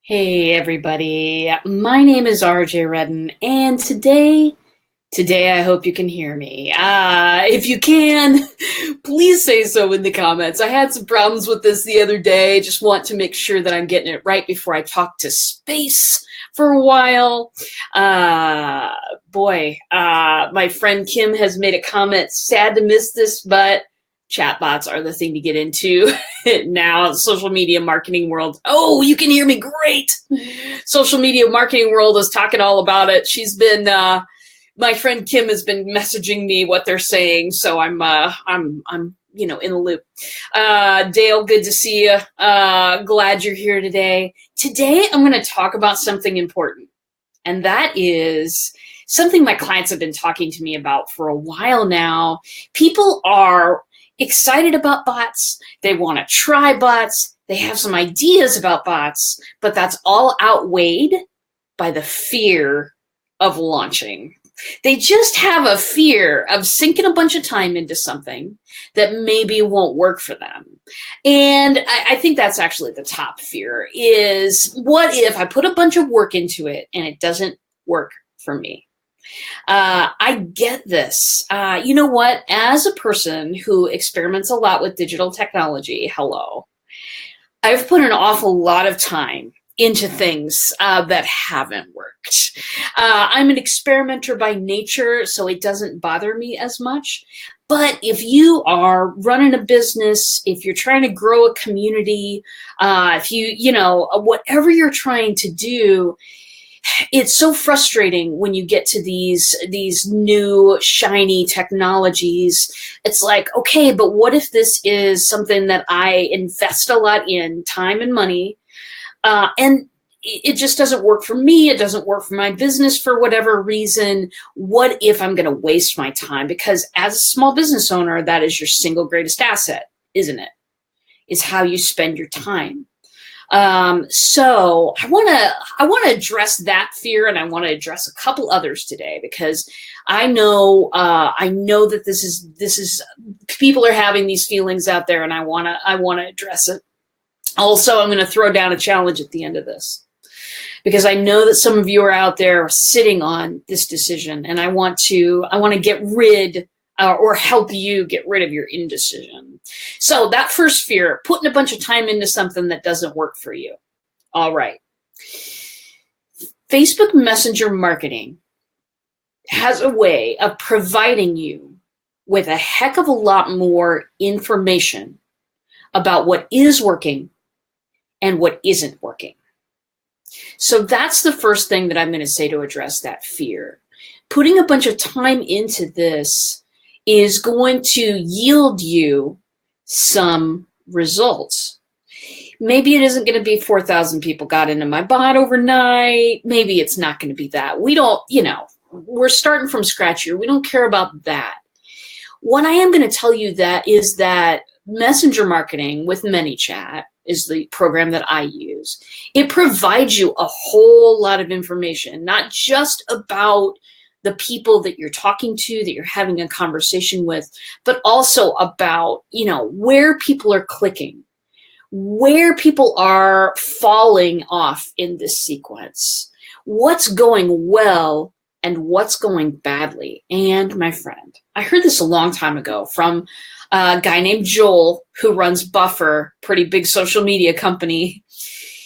Hey everybody, my name is RJ Redden, and today I hope you can hear me. If you can, please say so in the comments. I had some problems with this the other day. Just want to make sure that I'm getting it right before I talk to space for a while. My friend Kim has made a comment. Sad to miss this, but chatbots are the thing to get into now. Social media marketing world. Oh, you can hear me great. Social media marketing world is talking all about it. She's been my friend Kim has been messaging me what they're saying, so I'm in the loop. Dale, good to see you. Glad you're here today. Today I'm going to talk about something important, and that is something my clients have been talking to me about for a while now. People are excited about bots. They want to try bots. They have some ideas about bots, but that's all outweighed by the fear of launching. They just have a fear of sinking a bunch of time into something that maybe won't work for them. And I think that's actually the top fear is, what if I put a bunch of work into it and it doesn't work for me? I get this. You know what? As a person who experiments a lot with digital technology, I've put an awful lot of time into things that haven't worked. I'm an experimenter by nature, so it doesn't bother me as much. But if you are running a business, if you're trying to grow a community, whatever you're trying to do, it's so frustrating when you get to these new shiny technologies. It's like, okay, but what if this is something that I invest a lot in time and money, and it just doesn't work for me? It doesn't work for my business for whatever reason. What if I'm going to waste my time? Because as a small business owner, that is your single greatest asset, isn't it? Is how you spend your time. So I want to address that fear, and I want to address a couple others today, because I know that this is people are having these feelings out there, and I want to address it. Also, I'm going to throw down a challenge at the end of this, because I know that some of you are out there sitting on this decision, and I want to get rid or help you get rid of your indecision. So that first fear, putting a bunch of time into something that doesn't work for you. All right. Facebook Messenger marketing has a way of providing you with a heck of a lot more information about what is working and what isn't working. So that's the first thing that I'm going to say to address that fear. Putting a bunch of time into this is going to yield you some results. Maybe it isn't going to be 4,000 people got into my bot overnight. Maybe it's not going to be that. We don't, we're starting from scratch here. We don't care about that. What I am going to tell you that is that Messenger marketing with ManyChat is the program that I use. It provides you a whole lot of information, not just about the people that you're talking to, that you're having a conversation with, but also about, where people are clicking, where people are falling off in this sequence, what's going well and what's going badly. And my friend, I heard this a long time ago from a guy named Joel, who runs Buffer, pretty big social media company.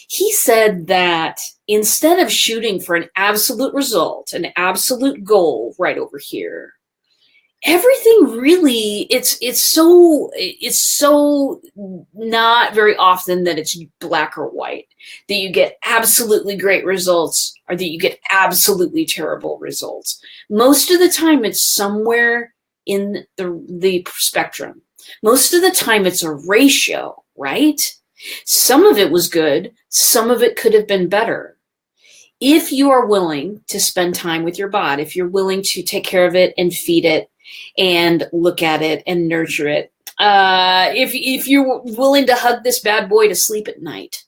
He said that instead of shooting for an absolute result, an absolute goal right over here, everything really, it's so not very often that it's black or white, that you get absolutely great results or that you get absolutely terrible results. Most of the time it's somewhere in the spectrum. Most of the time it's a ratio, right? Some of it was good, some of it could have been better. If you are willing to spend time with your bot, if you're willing to take care of it and feed it and look at it and nurture it, if you're willing to hug this bad boy to sleep at night,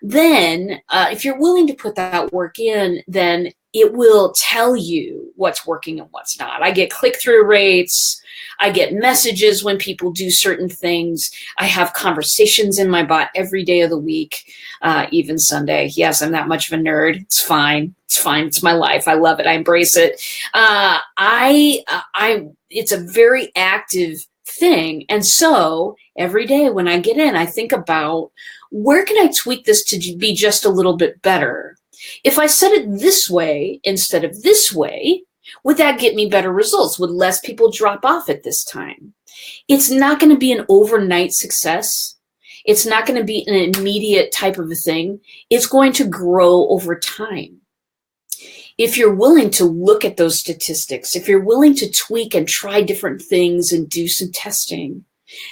then if you're willing to put that work in, then it will tell you what's working and what's not. I get click-through rates. I get messages when people do certain things. I have conversations in my bot every day of the week, even Sunday. Yes, I'm that much of a nerd. It's fine. It's fine. It's my life. I love it. I embrace it. It's a very active thing. And so every day when I get in, I think about, where can I tweak this to be just a little bit better? If I set it this way instead of this way, would that get me better results? Would less people drop off at this time? It's not going to be an overnight success. It's not going to be an immediate type of a thing. It's going to grow over time. If you're willing to look at those statistics, if you're willing to tweak and try different things and do some testing,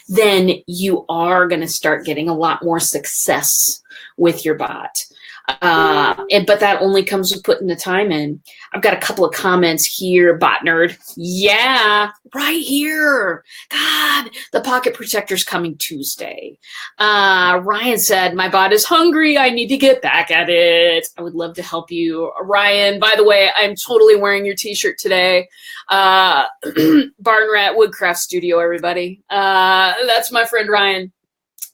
then you are going to start getting a lot more success with your bot. But that only comes with putting the time in. I've got a couple of comments here, Bot Nerd. Yeah, right here. God, the Pocket Protector's coming Tuesday. Ryan said, my bot is hungry. I need to get back at it. I would love to help you. Ryan, by the way, I'm totally wearing your t-shirt today. Barn Rat Woodcraft Studio, everybody. That's my friend Ryan.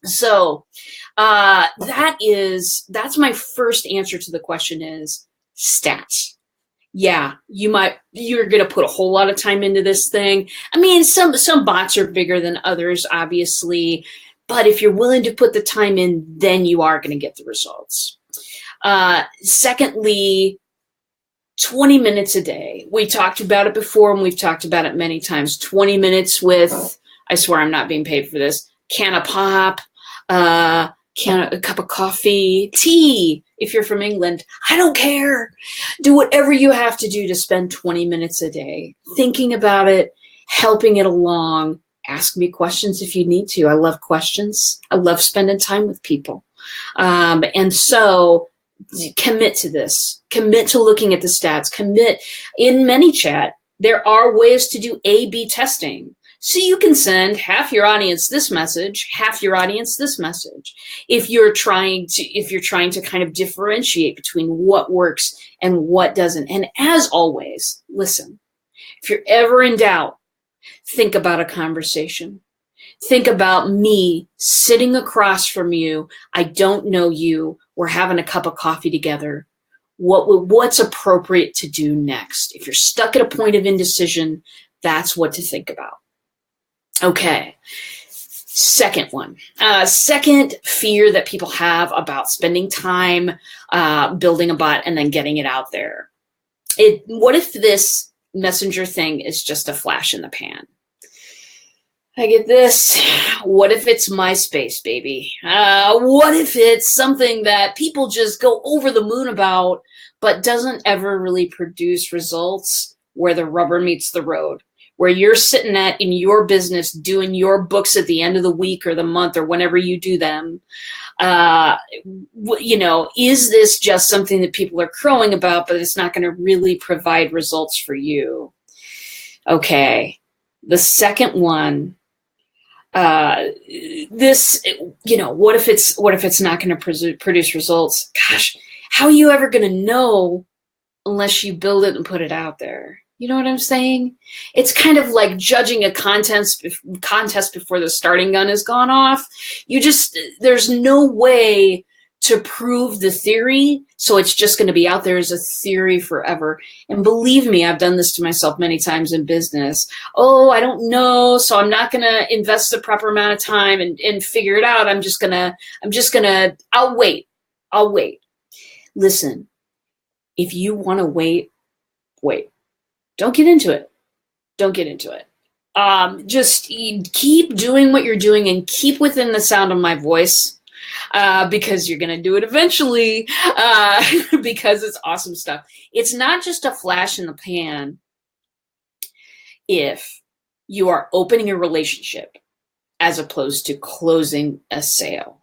So that's my first answer to the question is stats. Yeah, you're going to put a whole lot of time into this thing. I mean, some bots are bigger than others, obviously, but if you're willing to put the time in, then you are going to get the results. Secondly, 20 minutes a day. We talked about it before, and we've talked about it many times. 20 minutes with, I swear I'm not being paid for this, can of pop, a cup of coffee, tea, if you're from England. I don't care. Do whatever you have to do to spend 20 minutes a day thinking about it, helping it along. Ask me questions if you need to. I love questions. I love spending time with people. And so commit to this. Commit to looking at the stats. Commit. In ManyChat, there are ways to do A/B testing. So you can send half your audience this message, half your audience this message. If you're trying to kind of differentiate between what works and what doesn't. And as always, listen, if you're ever in doubt, think about a conversation. Think about me sitting across from you. I don't know you. We're having a cup of coffee together. What's appropriate to do next? If you're stuck at a point of indecision, that's what to think about. Okay, second one. Second fear that people have about spending time building a bot and then getting it out there. What if this messenger thing is just a flash in the pan? I get this. What if it's MySpace, baby? What if it's something that people just go over the moon about, but doesn't ever really produce results where the rubber meets the road? Where you're sitting in your business doing your books at the end of the week or the month or whenever you do them, is this just something that people are crowing about, but it's not going to really provide results for you? Okay, the second one, what if it's not going to produce results? Gosh, how are you ever going to know unless you build it and put it out there? You know what I'm saying? It's kind of like judging a contest before the starting gun has gone off. There's no way to prove the theory, so it's just going to be out there as a theory forever. And believe me, I've done this to myself many times in business. Oh, I don't know, so I'm not going to invest the proper amount of time and figure it out. I'll wait. Listen, if you want to wait. Don't get into it. Just keep doing what you're doing and keep within the sound of my voice, because you're going to do it eventually, because it's awesome stuff. It's not just a flash in the pan if you are opening a relationship as opposed to closing a sale.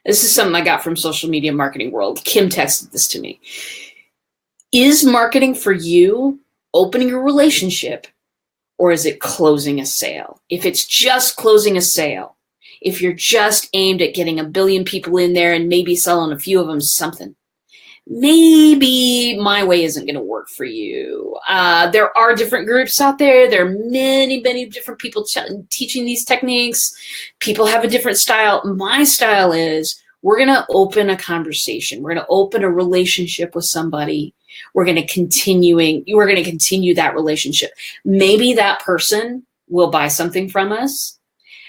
This is something I got from Social Media Marketing World. Kim texted this to me. Is marketing for you opening a relationship, or is it closing a sale? If it's just closing a sale, if you're just aimed at getting 1 billion people in there and maybe selling a few of them something, maybe my way isn't going to work for you. There are different groups out there. There are many, many different people teaching these techniques. People have a different style. My style is we're going to open a conversation. We're going to open a relationship with somebody. We're going to continue that relationship. Maybe that person will buy something from us.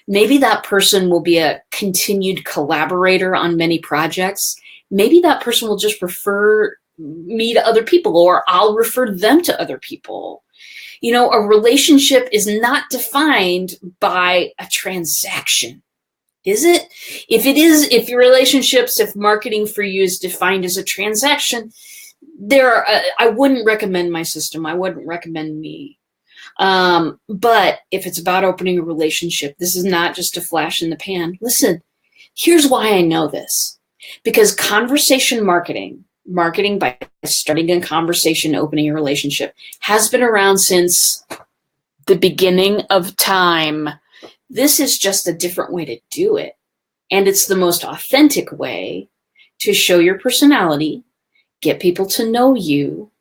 Maybe that person will be a continued collaborator on many projects. Maybe that person will just refer me to other people, or I'll refer them to other people. You know, a relationship is not defined by a transaction, is it? If it is, if your relationships, if marketing for you is defined as a transaction, I wouldn't recommend my system. I wouldn't recommend me. But if it's about opening a relationship, this is not just a flash in the pan. Listen, here's why I know this. Because conversation marketing by starting a conversation, opening a relationship, has been around since the beginning of time. This is just a different way to do it. And it's the most authentic way to show your personality, get people to know you,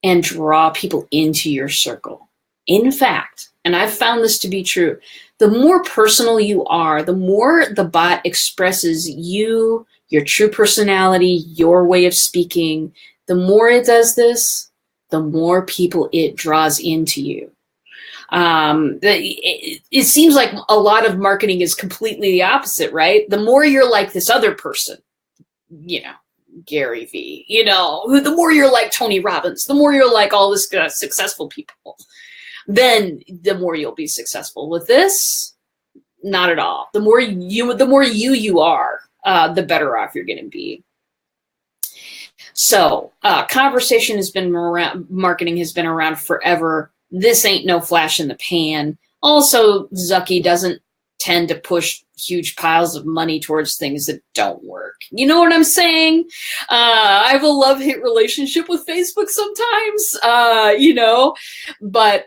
and draw people into your circle. In fact, and I've found this to be true, the more personal you are, the more the bot expresses you, your true personality, your way of speaking, the more it does this, the more people it draws into you. It seems like a lot of marketing is completely the opposite, right? The more you're like this other person, you know, Gary Vee, you know, the more you're like Tony Robbins, the more you're like all this successful people, then the more you'll be successful. With this, not at all. The more you are, the better off you're going to be. So conversation has been around, marketing has been around forever. This ain't no flash in the pan. Also, Zucky doesn't tend to push huge piles of money towards things that don't work. You know what I'm saying? I have a love-hate relationship with Facebook sometimes, you know, but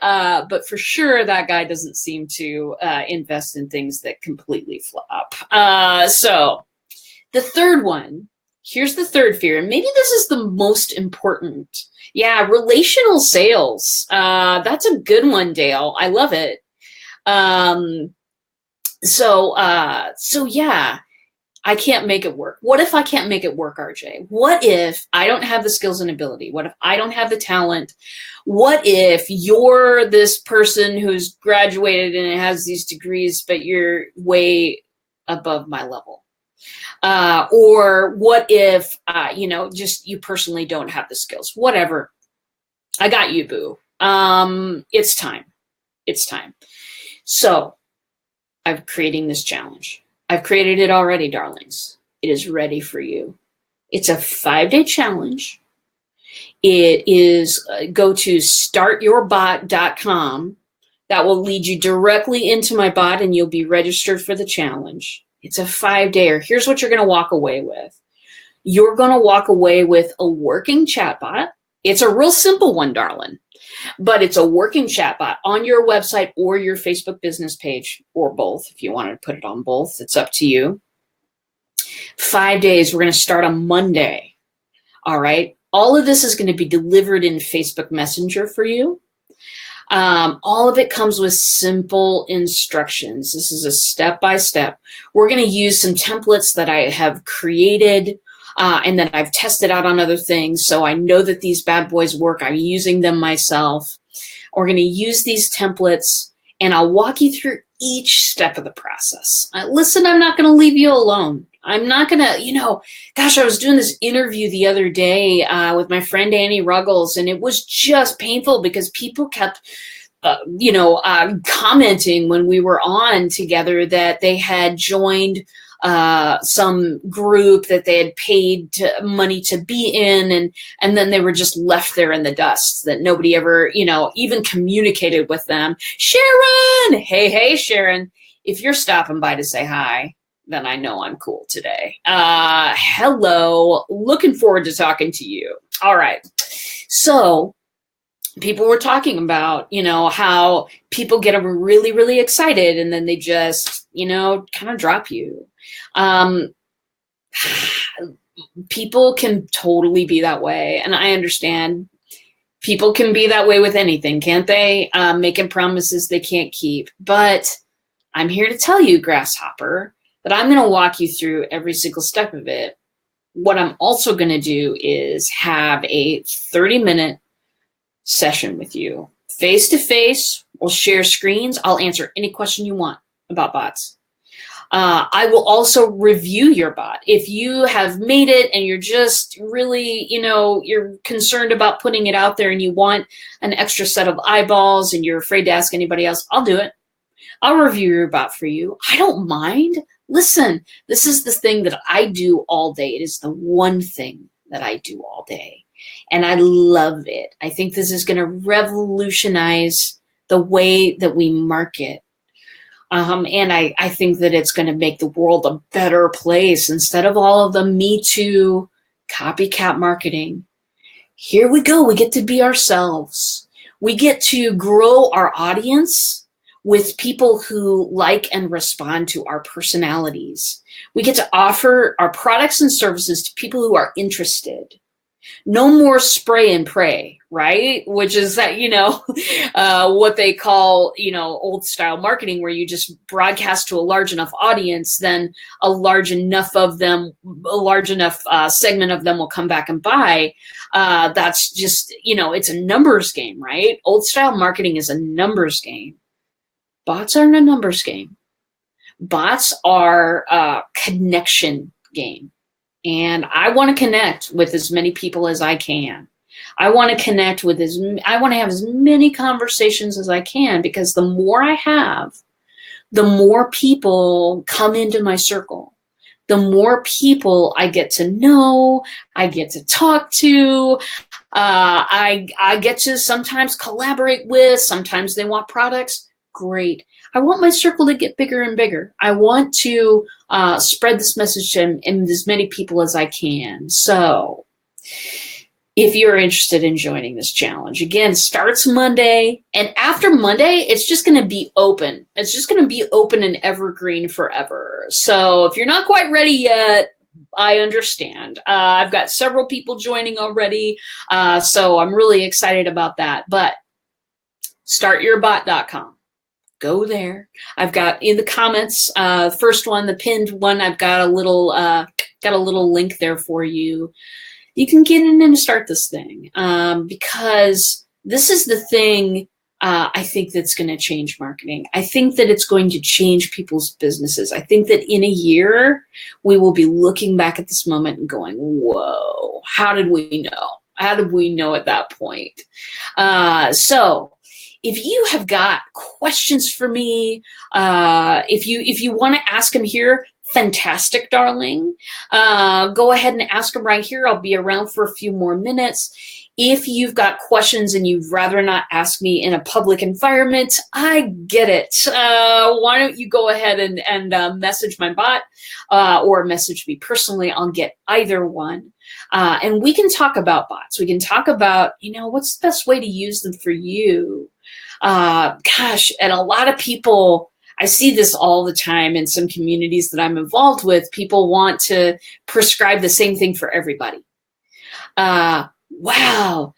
for sure that guy doesn't seem to invest in things that completely flop. So the third one, here's the third fear, and maybe this is the most important. Yeah, relational sales. That's a good one, Dale. I love it. So yeah, I can't make it work. What if I can't make it work, RJ? What if I don't have the skills and ability? What if I don't have the talent? What if you're this person who's graduated and has these degrees, but you're way above my level? Or what if, you know, just you personally don't have the skills? Whatever. I got you, boo. It's time. It's time. So I'm creating this challenge. I've created it already, darlings. It is ready for you. It's a 5-day challenge. It is, go to startyourbot.com. That will lead you directly into my bot and you'll be registered for the challenge. It's a 5-dayer. Here's what you're going to walk away with. You're going to walk away with a working chatbot. It's a real simple one, darling, but it's a working chatbot on your website or your Facebook business page, or both. If you wanted to put it on both, it's up to you. 5 days. We're going to start on Monday. All right. All of this is going to be delivered in Facebook Messenger for you. All of it comes with simple instructions. This is a step-by-step. We're going to use some templates that I have created and that I've tested out on other things. So I know that these bad boys work. I'm using them myself. We're going to use these templates and I'll walk you through each step of the process. Listen, I'm not going to leave you alone. I'm not going to, you know, gosh, I was doing this interview the other day with my friend Annie Ruggles, and it was just painful because people kept, commenting when we were on together that they had joined some group that they had paid money to be in, and then they were just left there in the dust, that nobody ever, you know, even communicated with them. Sharon! Hey, Sharon, if you're stopping by to say hi, then I know I'm cool today. Hello, looking forward to talking to you. All right, so people were talking about, you know, how people get really, really excited and then they just, you know, kind of drop you. people can totally be that way. And I understand people can be that way with anything, can't they? Making promises they can't keep. But I'm here to tell you, Grasshopper, that I'm going to walk you through every single step of it. What I'm also going to do is have a 30-minute session with you. Face to face, we'll share screens. I'll answer any question you want about bots. I will also review your bot. If you have made it and you're just really, you're concerned about putting it out there and you want an extra set of eyeballs and you're afraid to ask anybody else, I'll do it. I'll review your bot for you. I don't mind. Listen, this is the thing that I do all day. It is the one thing that I do all day. And I love it. I think this is going to revolutionize the way that we market. And I think that it's going to make the world a better place instead of all of the Me Too copycat marketing. Here we go. We get to be ourselves. We get to grow our audience with people who like and respond to our personalities. We get to offer our products and services to people who are interested. No more spray and pray, right? Which is that, what they call, old style marketing, where you just broadcast to a large enough audience, then a large enough segment of them will come back and buy. That's just, it's a numbers game, right? Old style marketing is a numbers game. Bots aren't a numbers game. Bots are a connection game. And I want to connect with as many people as I can. I want to connect with I want to have as many conversations as I can, because the more I have, the more people come into my circle. The more people I get to know, I get to talk to, I get to sometimes collaborate with, sometimes they want products. Great. I want my circle to get bigger and bigger. I want to spread this message to as many people as I can. So if you're interested in joining this challenge, again, starts Monday. And after Monday, it's just going to be open. It's just going to be open and evergreen forever. So if you're not quite ready yet, I understand. I've got several people joining already. So I'm really excited about that. But startyourbot.com. Go there. I've got in the comments, first one, the pinned one, I've got a little link there for you. You can get in and start this thing, because this is the thing I think that's going to change marketing. I think that it's going to change people's businesses. I think that in a year, we will be looking back at this moment and going, whoa, how did we know? How did we know at that point? So if you have got questions for me, if you want to ask them here, fantastic, darling. Go ahead and ask them right here. I'll be around for a few more minutes. If you've got questions and you'd rather not ask me in a public environment, I get it. Why don't you go ahead and message my bot or message me personally? I'll get either one. And we can talk about bots. We can talk about, what's the best way to use them for you? Gosh, and a lot of people, I see this all the time in some communities that I'm involved with. People want to prescribe the same thing for everybody. Wow.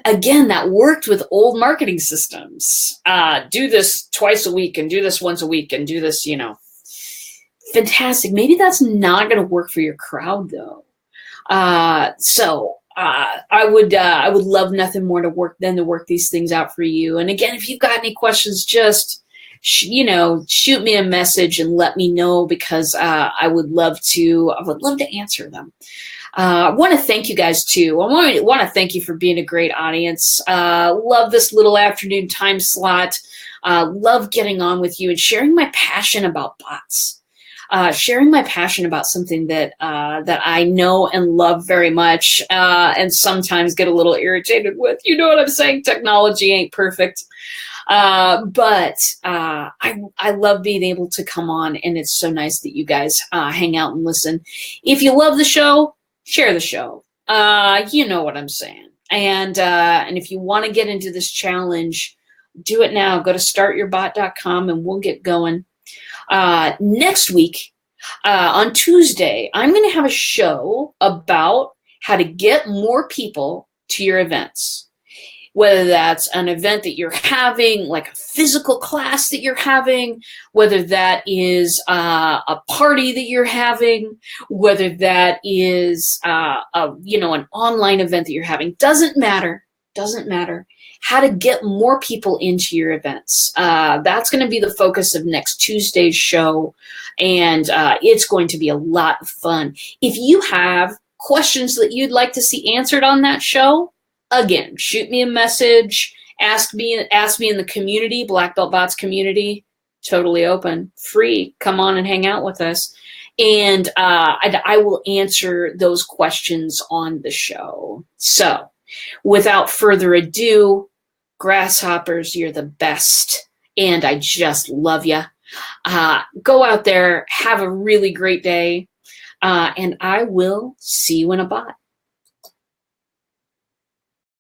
Again, that worked with old marketing systems. Do this twice a week and do this once a week and do this, fantastic. Maybe that's not going to work for your crowd though. I would love nothing more to work these things out for you. And again, if you've got any questions, just shoot me a message and let me know, because I would love to answer them. I want to thank you guys too. I want to thank you for being a great audience. Love this little afternoon time slot. Love getting on with you and sharing my passion about bots. Sharing my passion about something that I know and love very much, and sometimes get a little irritated with. You know what I'm saying? Technology ain't perfect. But I love being able to come on, and it's so nice that you guys hang out and listen. If you love the show, share the show. You know what I'm saying. And if you want to get into this challenge, do it now. Go to startyourbot.com and we'll get going. Next week, On Tuesday, I'm going to have a show about how to get more people to your events. Whether that's an event that you're having, like a physical class that you're having, whether that is a party that you're having, whether that is an online event that you're having, doesn't matter. Doesn't matter. How to get more people into your events. That's going to be the focus of next Tuesday's show, and it's going to be a lot of fun. If you have questions that you'd like to see answered on that show, again, shoot me a message, ask me in the community, Black Belt Bots community, totally open, free. Come on and hang out with us. And I will answer those questions on the show. So without further ado, grasshoppers, you're the best. And I just love you. Go out there, have a really great day. And I will see you in a bot.